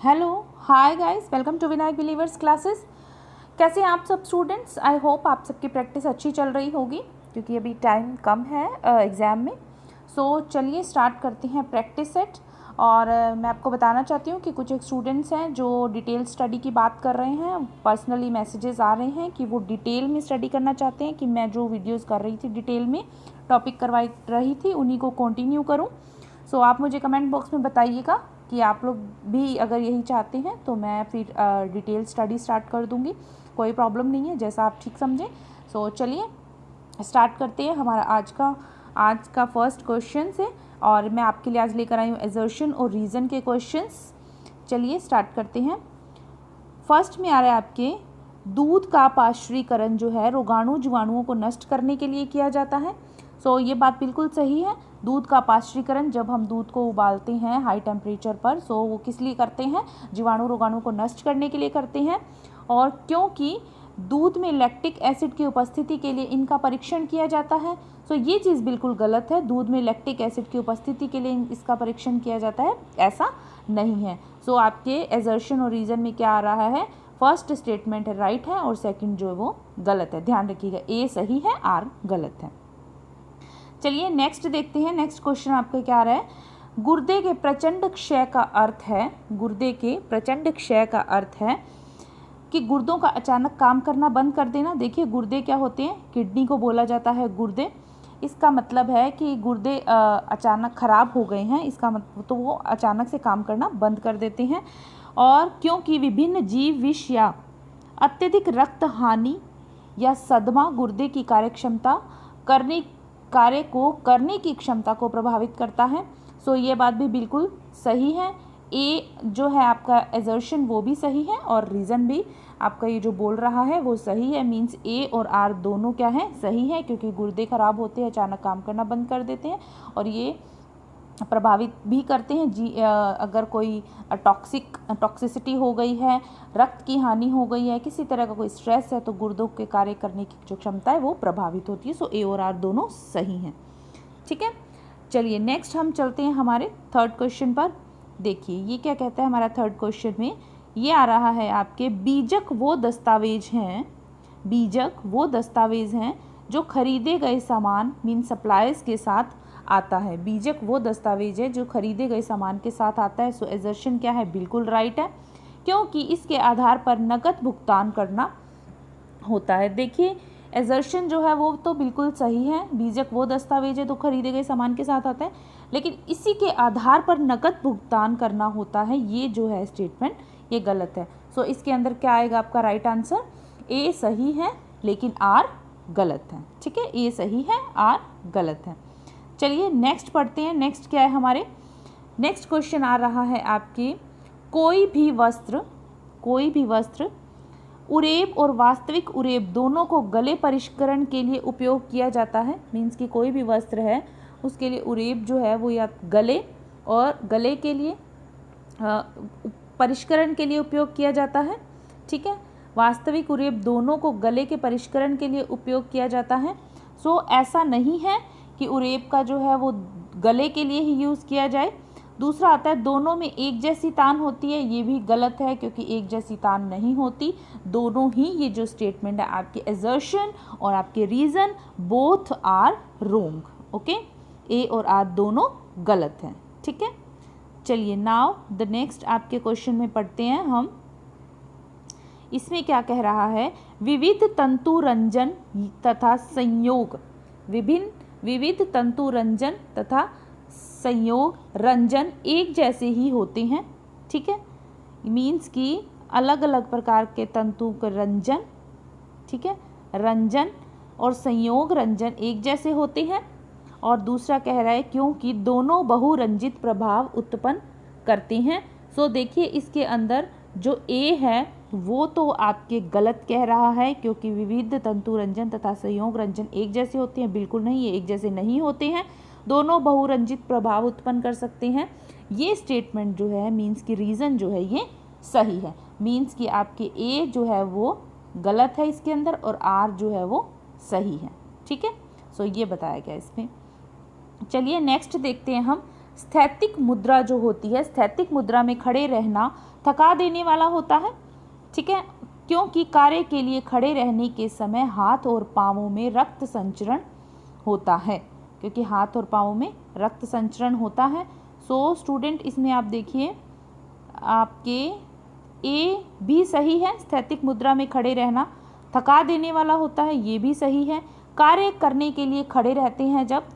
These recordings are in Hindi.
Hello, hi guys, welcome to Vinayak believers classes. कैसे हैं आप सब स्टूडेंट्स? आई होप आप सबकी प्रैक्टिस अच्छी चल रही होगी क्योंकि अभी टाइम कम है एग्ज़ाम में। सो चलिए स्टार्ट करते हैं प्रैक्टिस सेट। और मैं आपको बताना चाहती हूँ कि कुछ एक स्टूडेंट्स हैं जो डिटेल स्टडी की बात कर रहे हैं। पर्सनली मैसेजेस आ रहे हैं कि वो डिटेल में स्टडी करना चाहते हैं कि मैं जो वीडियोज़ कर रही थी डिटेल में टॉपिक करवाई रही थी उन्हीं को कंटिन्यू करूँ। सो आप मुझे कमेंट बॉक्स में बताइएगा कि आप लोग भी अगर यही चाहते हैं तो मैं फिर डिटेल स्टडी स्टार्ट कर दूंगी। कोई प्रॉब्लम नहीं है, जैसा आप ठीक समझें। सो चलिए स्टार्ट करते हैं। हमारा आज का फर्स्ट क्वेश्चन है और मैं आपके लिए आज लेकर आई हूँ एजर्शन और रीज़न के क्वेश्चंस। चलिए स्टार्ट करते हैं। फर्स्ट में आ रहा है आपके, दूध का पाश्चुरीकरण जो है रोगाणु जीवाणुओं को नष्ट करने के लिए किया जाता है। सो ये बात बिल्कुल सही है। दूध का पाश्चुरीकरण, जब हम दूध को उबालते हैं हाई टेम्परेचर पर, सो वो किस लिए करते हैं? जीवाणु रोगाणु को नष्ट करने के लिए करते हैं। और क्योंकि दूध में लैक्टिक एसिड की उपस्थिति के लिए इनका परीक्षण किया जाता है। सो ये चीज़ बिल्कुल गलत है। दूध में लैक्टिक एसिड की उपस्थिति के लिए इसका परीक्षण किया जाता है, ऐसा नहीं है। सो आपके एजर्शन और रीज़न में क्या आ रहा है? फर्स्ट स्टेटमेंट है राइट है और सेकंड जो है वो गलत है। ध्यान रखिएगा, ए सही है, आर गलत है। चलिए नेक्स्ट देखते हैं। नेक्स्ट क्वेश्चन आपका क्या आ रहा है? गुर्दे के प्रचंड क्षय का अर्थ है, गुर्दे के प्रचंड क्षय का अर्थ है कि गुर्दों का अचानक काम करना बंद कर देना। देखिए गुर्दे क्या होते हैं? किडनी को बोला जाता है गुर्दे। इसका मतलब है कि गुर्दे अचानक खराब हो गए हैं, इसका मतलब तो वो अचानक से काम करना बंद कर देते हैं। और क्योंकि विभिन्न जीव विष या अत्यधिक रक्त हानि या सदमा गुर्दे की कार्य की क्षमता को प्रभावित करता है। सो ये बात भी बिल्कुल सही है। ए जो है आपका एजर्शन वो भी सही है और रीज़न भी आपका ये जो बोल रहा है वो सही है। मीन्स ए और आर दोनों क्या है? सही है, क्योंकि गुर्दे खराब होते हैं, अचानक काम करना बंद कर देते हैं और ये प्रभावित भी करते हैं। अगर कोई टॉक्सिसिटी हो गई है, रक्त की हानि हो गई है, किसी तरह का कोई स्ट्रेस है, तो गुर्दों के कार्य करने की जो क्षमता है वो प्रभावित होती है। सो ए और आर दोनों सही हैं। ठीक है, चलिए नेक्स्ट हम चलते हैं हमारे थर्ड क्वेश्चन पर। देखिए ये क्या कहता है हमारा थर्ड क्वेश्चन में। ये आ रहा है आपके, बीजक वो दस्तावेज हैं, बीजक वो दस्तावेज हैं जो खरीदे गए सामान मीन सप्लाइज के साथ आता है। बीजक वो दस्तावेज है जो खरीदे गए सामान के साथ आता है। सो एजर्शन क्या है? बिल्कुल राइट है, क्योंकि इसके आधार पर नकद भुगतान करना होता है। देखिए एजर्शन जो है वो तो बिल्कुल सही है, बीजक वो दस्तावेज है तो खरीदे गए सामान के साथ आता है, लेकिन इसी के आधार पर नकद भुगतान करना होता है, ये जो है स्टेटमेंट ये गलत है। सो इसके अंदर क्या आएगा आपका राइट आंसर? ए सही है लेकिन आर गलत है। ठीक है, ए सही है, आर गलत है। चलिए नेक्स्ट पढ़ते हैं। नेक्स्ट क्या है हमारे? नेक्स्ट क्वेश्चन आ रहा है आपके, कोई भी वस्त्र उरेब और वास्तविक उरेब दोनों को गले परिष्करण के लिए उपयोग किया जाता है। मीन्स कि कोई भी वस्त्र है उसके लिए उरेब जो है वो या गले और गले के लिए परिष्करण के लिए उपयोग किया जाता है। ठीक है, वास्तविक उरेब दोनों को गले के परिष्करण के लिए उपयोग किया जाता है। सो ऐसा नहीं है कि उरेब का जो है वो गले के लिए ही यूज़ किया जाए। दूसरा आता है, दोनों में एक जैसी तान होती है, ये भी गलत है क्योंकि एक जैसी तान नहीं होती। दोनों ही ये जो स्टेटमेंट है आपके एजर्शन और आपके reason both are wrong. Okay, A और आर दोनों गलत हैं। ठीक है, चलिए नाउ द नेक्स्ट आपके क्वेश्चन में पढ़ते हैं हम। इसमें क्या कह रहा है? विविध तंतु रंजन तथा संयोग, विविध तंतु रंजन तथा संयोग रंजन एक जैसे ही होते हैं। ठीक है, मीन्स कि अलग अलग प्रकार के तंतु का रंजन, ठीक है, रंजन और संयोग रंजन एक जैसे होते हैं। और दूसरा कह रहा है क्योंकि दोनों बहुरंजित प्रभाव उत्पन्न करते हैं। सो देखिए इसके अंदर जो ए है वो तो आपके गलत कह रहा है, क्योंकि विविध तंतु रंजन तथा संयोग रंजन एक जैसे होते हैं। बिल्कुल नहीं, ये एक जैसे नहीं होते हैं, दोनों बहुरंजित प्रभाव उत्पन्न कर सकते हैं। ये स्टेटमेंट जो है मीन्स की रीज़न जो है ये सही है। मीन्स कि आपके ए जो है वो गलत है इसके अंदर और आर जो है वो सही है। ठीक है, सो ये बताया गया इसमें। चलिए नेक्स्ट देखते हैं हम स्थैतिक मुद्रा जो होती है, स्थैतिक मुद्रा में खड़े रहना थका देने वाला होता है, ठीक है, क्योंकि कार्य के लिए खड़े रहने के समय हाथ और पाँवों में रक्त संचरण होता है, क्योंकि हाथ और पाँवों में रक्त संचरण होता है। सो स्टूडेंट इसमें आप देखिए आपके ए भी सही है, स्थैतिक मुद्रा में खड़े रहना थका देने वाला होता है, ये भी सही है। कार्य करने के लिए खड़े रहते हैं जब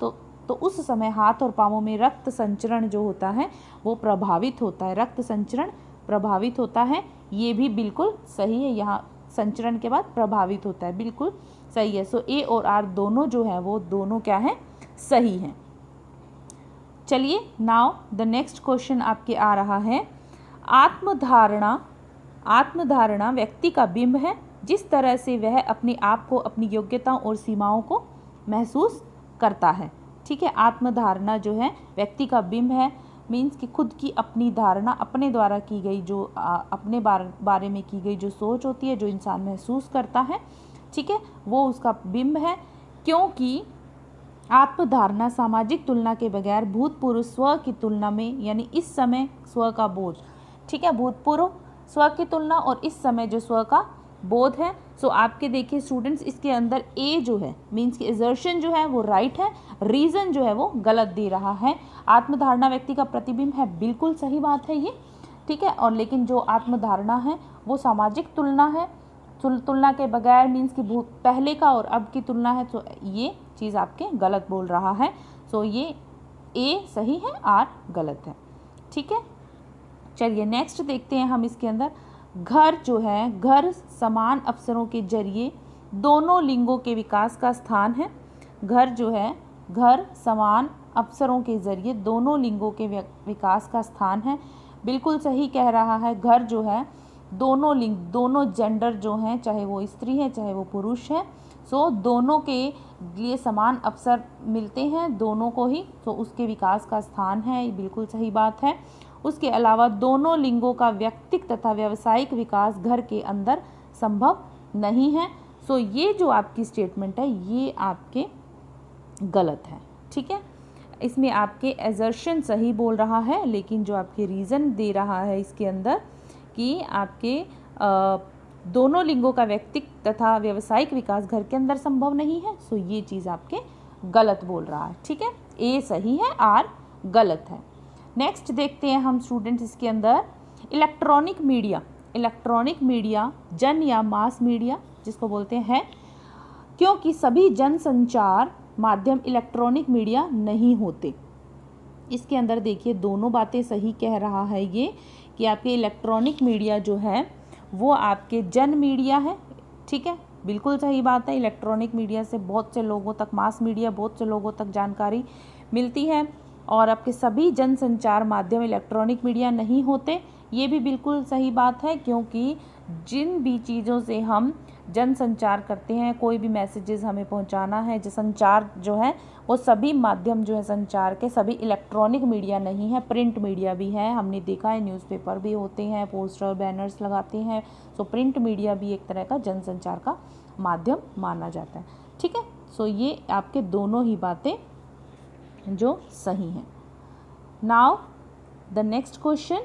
तो उस समय हाथ और पाँवों में रक्त संचरण जो होता है वो प्रभावित होता है, रक्त संचरण प्रभावित होता है, ये भी बिल्कुल सही है। यहाँ संचरण के बाद प्रभावित होता है, बिल्कुल सही है। सो ए और आर दोनों जो है वो दोनों क्या है, सही हैं। चलिए नाउ द नेक्स्ट क्वेश्चन आपके आ रहा है, आत्मधारणा व्यक्ति का बिंब है, जिस तरह से वह अपने आप को, अपनी योग्यताओं और सीमाओं को महसूस करता है, ठीक है। आत्मधारणा जो है व्यक्ति का बिंब है, मीन्स कि खुद की अपनी धारणा, अपने द्वारा की गई जो अपने बारे में की गई जो सोच होती है, जो इंसान महसूस करता है, ठीक है, वो उसका बिंब है। क्योंकि आत्मधारणा सामाजिक तुलना के बगैर भूतपूर्व स्व की तुलना में, यानी इस समय स्व का बोझ, ठीक है, भूतपूर्व स्व की तुलना और इस समय जो स्व का बोध है। सो आपके देखिए स्टूडेंट्स इसके अंदर ए जो है मीन्स कि एजर्शन जो है वो राइट है, रीज़न जो है वो गलत दे रहा है। आत्मधारणा व्यक्ति का प्रतिबिंब है, बिल्कुल सही बात है ये, ठीक है। और लेकिन जो आत्मधारणा है वो सामाजिक तुलना है, तुलना के बगैर मीन्स कि पहले का और अब की तुलना है, तो ये चीज़ आपके गलत बोल रहा है। सो ये ए सही है, आर गलत है, ठीक है। चलिए नेक्स्ट देखते हैं हम इसके अंदर। घर जो है, घर समान अवसरों के जरिए दोनों लिंगों के विकास का स्थान है। घर जो है, घर समान अवसरों के जरिए दोनों लिंगों के विकास का स्थान है, बिल्कुल सही कह रहा है। घर जो है दोनों लिंग, दोनों जेंडर जो हैं, चाहे वो स्त्री है चाहे वो पुरुष है, सो दोनों के लिए समान अवसर मिलते हैं, दोनों को ही, तो उसके विकास का स्थान है, ये बिल्कुल सही बात है। उसके अलावा दोनों लिंगों का व्यक्तिक तथा व्यावसायिक विकास घर के अंदर संभव नहीं है। सो ये जो आपकी स्टेटमेंट है ये आपके गलत है, ठीक है। इसमें आपके एजर्शन सही बोल रहा है, लेकिन जो आपके रीज़न दे रहा है इसके अंदर कि आपके दोनों लिंगों का व्यक्तिक तथा व्यावसायिक विकास घर के अंदर संभव नहीं है, सो ये चीज़ आपके गलत बोल रहा है, ठीक है। ए सही है, आर गलत है। नेक्स्ट देखते हैं हम स्टूडेंट्स इसके अंदर इलेक्ट्रॉनिक मीडिया जन या मास मीडिया जिसको बोलते हैं, क्योंकि सभी जनसंचार माध्यम इलेक्ट्रॉनिक मीडिया नहीं होते। इसके अंदर देखिए दोनों बातें सही कह रहा है ये कि आपके इलेक्ट्रॉनिक मीडिया जो है वो आपके जन मीडिया है, ठीक है, बिल्कुल सही बात है। इलेक्ट्रॉनिक मीडिया से बहुत से लोगों तक, मास मीडिया बहुत से लोगों तक जानकारी मिलती है, और आपके सभी जनसंचार माध्यम इलेक्ट्रॉनिक मीडिया नहीं होते, ये भी बिल्कुल सही बात है। क्योंकि जिन भी चीज़ों से हम जनसंचार करते हैं, कोई भी मैसेजेस हमें पहुंचाना है, जो संचार जो है वो सभी माध्यम जो है संचार के सभी इलेक्ट्रॉनिक मीडिया नहीं है, प्रिंट मीडिया भी है, हमने देखा है न्यूज़पेपर भी होते हैं, पोस्टर बैनर्स लगाते हैं, सो प्रिंट मीडिया भी एक तरह का जनसंचार का माध्यम माना जाता है, ठीक है। सो ये आपके दोनों ही बातें जो सही हैं। नाउ द नेक्स्ट क्वेश्चन,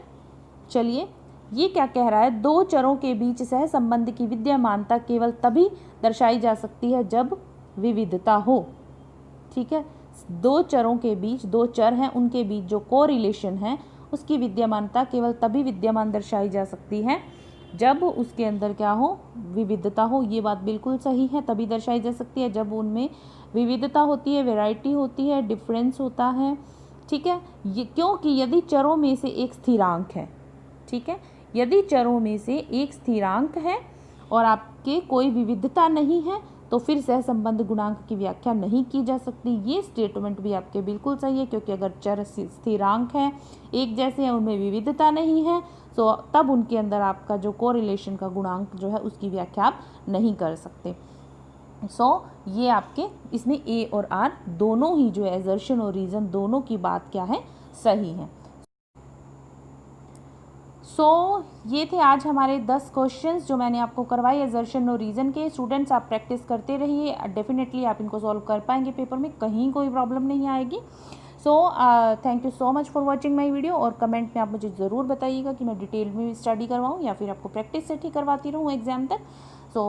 चलिए ये क्या कह रहा है, दो चरों के बीच सह संबंध की विद्यमानता केवल तभी दर्शाई जा सकती है जब विविधता हो, ठीक है। दो चरों के बीच, दो चर हैं उनके बीच जो कोरिलेशन है उसकी विद्यमानता केवल तभी विद्यमान दर्शाई जा सकती है जब उसके अंदर क्या हो, विविधता हो। ये बात बिल्कुल सही है, तभी दर्शाई जा सकती है जब उनमें विविधता होती है, वैरायटी होती है, डिफरेंस होता है, ठीक है। ये क्योंकि यदि चरों में से एक स्थिरांक है, ठीक है, यदि चरों में से एक स्थिरांक है और आपके कोई विविधता नहीं है तो फिर सहसंबंध गुणांक की व्याख्या नहीं की जा सकती। ये स्टेटमेंट भी आपके बिल्कुल सही है, क्योंकि अगर चर स्थिरांक हैं, एक जैसे हैं, उनमें विविधता नहीं है, तो तब उनके अंदर आपका जो कोरिलेशन का गुणांक जो है उसकी व्याख्या आप नहीं कर सकते। सो ये आपके इसमें ए और आर दोनों ही जो है एजर्शन और रीज़न दोनों की बात क्या है, सही है। सो ये थे आज हमारे 10 क्वेश्चंस जो मैंने आपको करवाए एजर्शन और रीज़न के। स्टूडेंट्स आप प्रैक्टिस करते रहिए, डेफिनेटली आप इनको सॉल्व कर पाएंगे, पेपर में कहीं कोई प्रॉब्लम नहीं आएगी। सो thank you so much for watching my video. और कमेंट में आप मुझे ज़रूर बताइएगा कि मैं डिटेल में भी स्टडी करवाऊँ या फिर आपको प्रैक्टिस सेट ही करवाती रहूँ एग्ज़ाम तक। So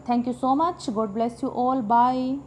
thank you so much, God bless you all, bye.